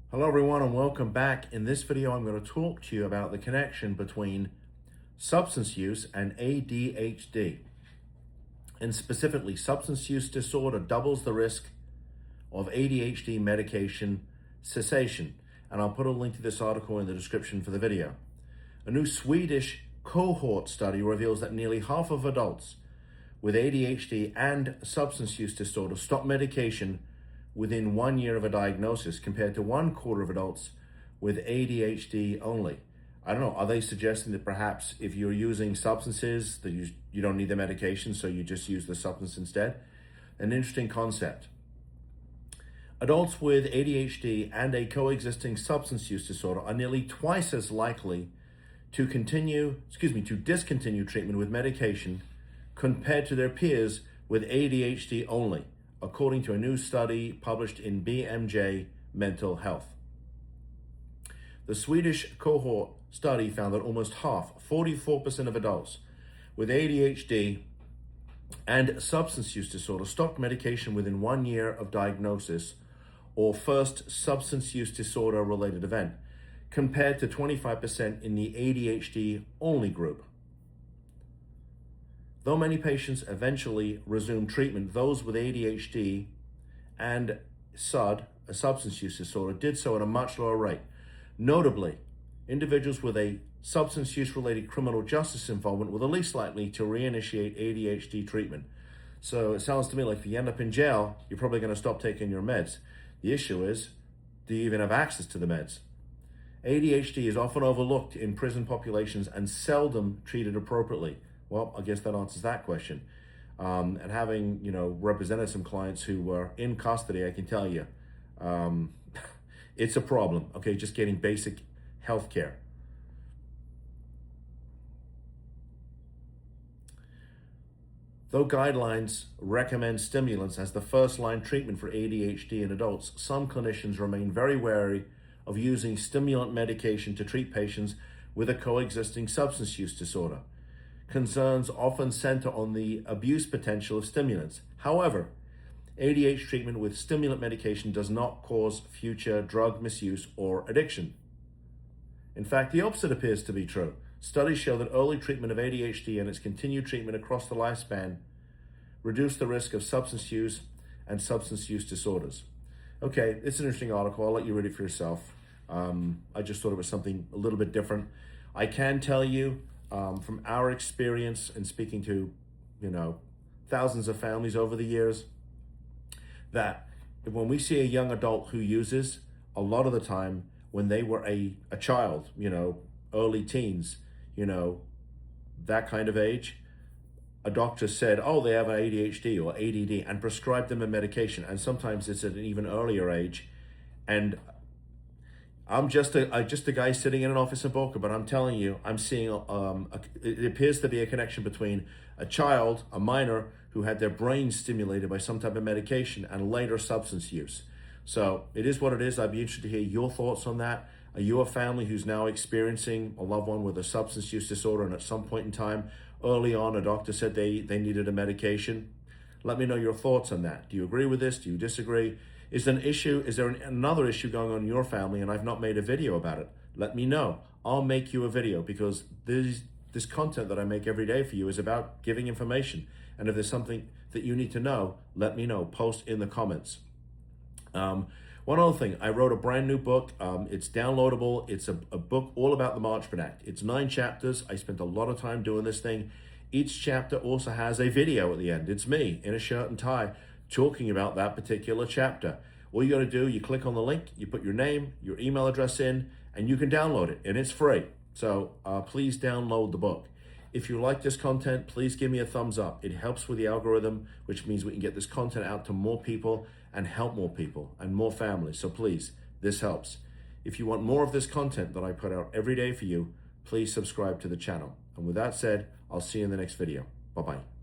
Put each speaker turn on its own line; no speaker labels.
Hello everyone and welcome back. In this video, I'm going to talk to you about the connection between substance use and ADHD. And specifically, substance use disorder doubles the risk of ADHD medication cessation. And I'll put a link to this article in the description for the video. A new Swedish cohort study reveals that nearly half of adults with ADHD and substance use disorder stop medication within 1 year of a diagnosis, compared to 1/4 of adults with ADHD only. I don't know, are they suggesting that perhaps if you're using substances, that you don't need the medication, so you just use the substance instead? An interesting concept. Adults with ADHD and a coexisting substance use disorder are nearly twice as likely to discontinue treatment with medication compared to their peers with ADHD only, according to a new study published in BMJ Mental Health. The Swedish cohort study found that almost half, 44% of adults with ADHD and substance use disorder stopped medication within 1 year of diagnosis or first substance use disorder related event, compared to 25% in the ADHD only group. Though many patients eventually resume treatment, those with ADHD and SUD, a substance use disorder, did so at a much lower rate. Notably, individuals with a substance use-related criminal justice involvement were the least likely to reinitiate ADHD treatment. So it sounds to me like if you end up in jail, you're probably going to stop taking your meds. The issue is, do you even have access to the meds? ADHD is often overlooked in prison populations and seldom treated appropriately. Well, I guess that answers that question. And having, represented some clients who were in custody, I can tell you, it's a problem, okay, just getting basic health care. Though guidelines recommend stimulants as the first-line treatment for ADHD in adults, some clinicians remain very wary of using stimulant medication to treat patients with a coexisting substance use disorder. Concerns often center on the abuse potential of stimulants. However, ADHD treatment with stimulant medication does not cause future drug misuse or addiction. In fact, the opposite appears to be true. Studies show that early treatment of ADHD and its continued treatment across the lifespan reduce the risk of substance use and substance use disorders. Okay, it's an interesting article. I'll let you read it for yourself. I just thought it was something a little bit different. I can tell you, from our experience and speaking to, thousands of families over the years, that when we see a young adult who uses, a lot of the time when they were a child, early teens, that kind of age, a doctor said, oh, they have ADHD or ADD and prescribed them a medication. And sometimes it's at an even earlier age. And I'm just a guy sitting in an office in Boca, but I'm telling you, I'm seeing, it appears to be a connection between a child, a minor, who had their brain stimulated by some type of medication and later substance use. So it is what it is. I'd be interested to hear your thoughts on that. Are you a family who's now experiencing a loved one with a substance use disorder, and at some point in time, early on, a doctor said they needed a medication? Let me know your thoughts on that. Do you agree with this? Do you disagree? Is there another issue going on in your family and I've not made a video about it? Let me know. I'll make you a video, because this content that I make every day for you is about giving information. And if there's something that you need to know, let me know. Post in the comments. One other thing, I wrote a brand new book. It's downloadable. It's a book all about the Marchman Act. It's 9 chapters. I spent a lot of time doing this thing. Each chapter also has a video at the end. It's me in a shirt and tie talking about that particular chapter. All you got to do, you click on the link, you put your name, your email address in, and you can download it, and it's free. So please download the book. If you like this content, please give me a thumbs up. It helps with the algorithm, which means we can get this content out to more people and help more people and more families. So please, this helps. If you want more of this content that I put out every day for you, please subscribe to the channel. And with that said, I'll see you in the next video. Bye-bye.